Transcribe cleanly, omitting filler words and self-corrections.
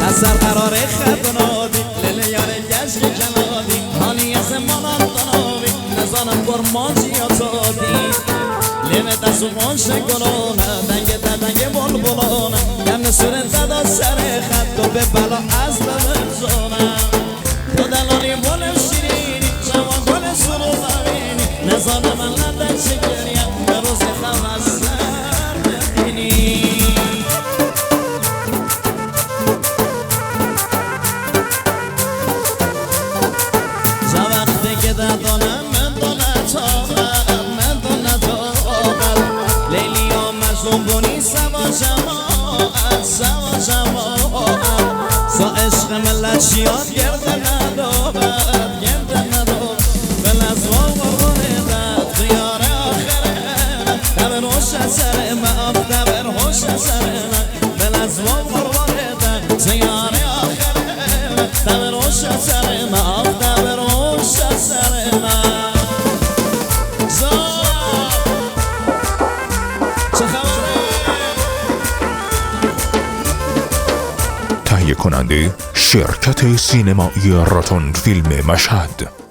از سر قرار خدنادی لیلی یار گشت کنادی حالی از مانان دناوی نزانم برمانجی آتادی لیمه دستو مانش گلونه دنگ دنگ بول بلونه گم سوره دادا سر خد تو به بلا از بمرزونه تو دلالی بولم شیرینی جوان گل سرو زمینی نزانم من لندن شکریم به روز خم از سر بخینی که دادانم من دونه تاقل لیلی و مجنون بونی سوا جماعت سا عشق ملت شیاد گرده ندابد بل از واقعونه دد خیار آخره دبر هوش سره ما دبر هوش سره بل از واقعونه دد خیار آخره دبر هوش سره ما دبر هوش سره تهیه کننده شرکت سینمایی راتون فیلم مشهد.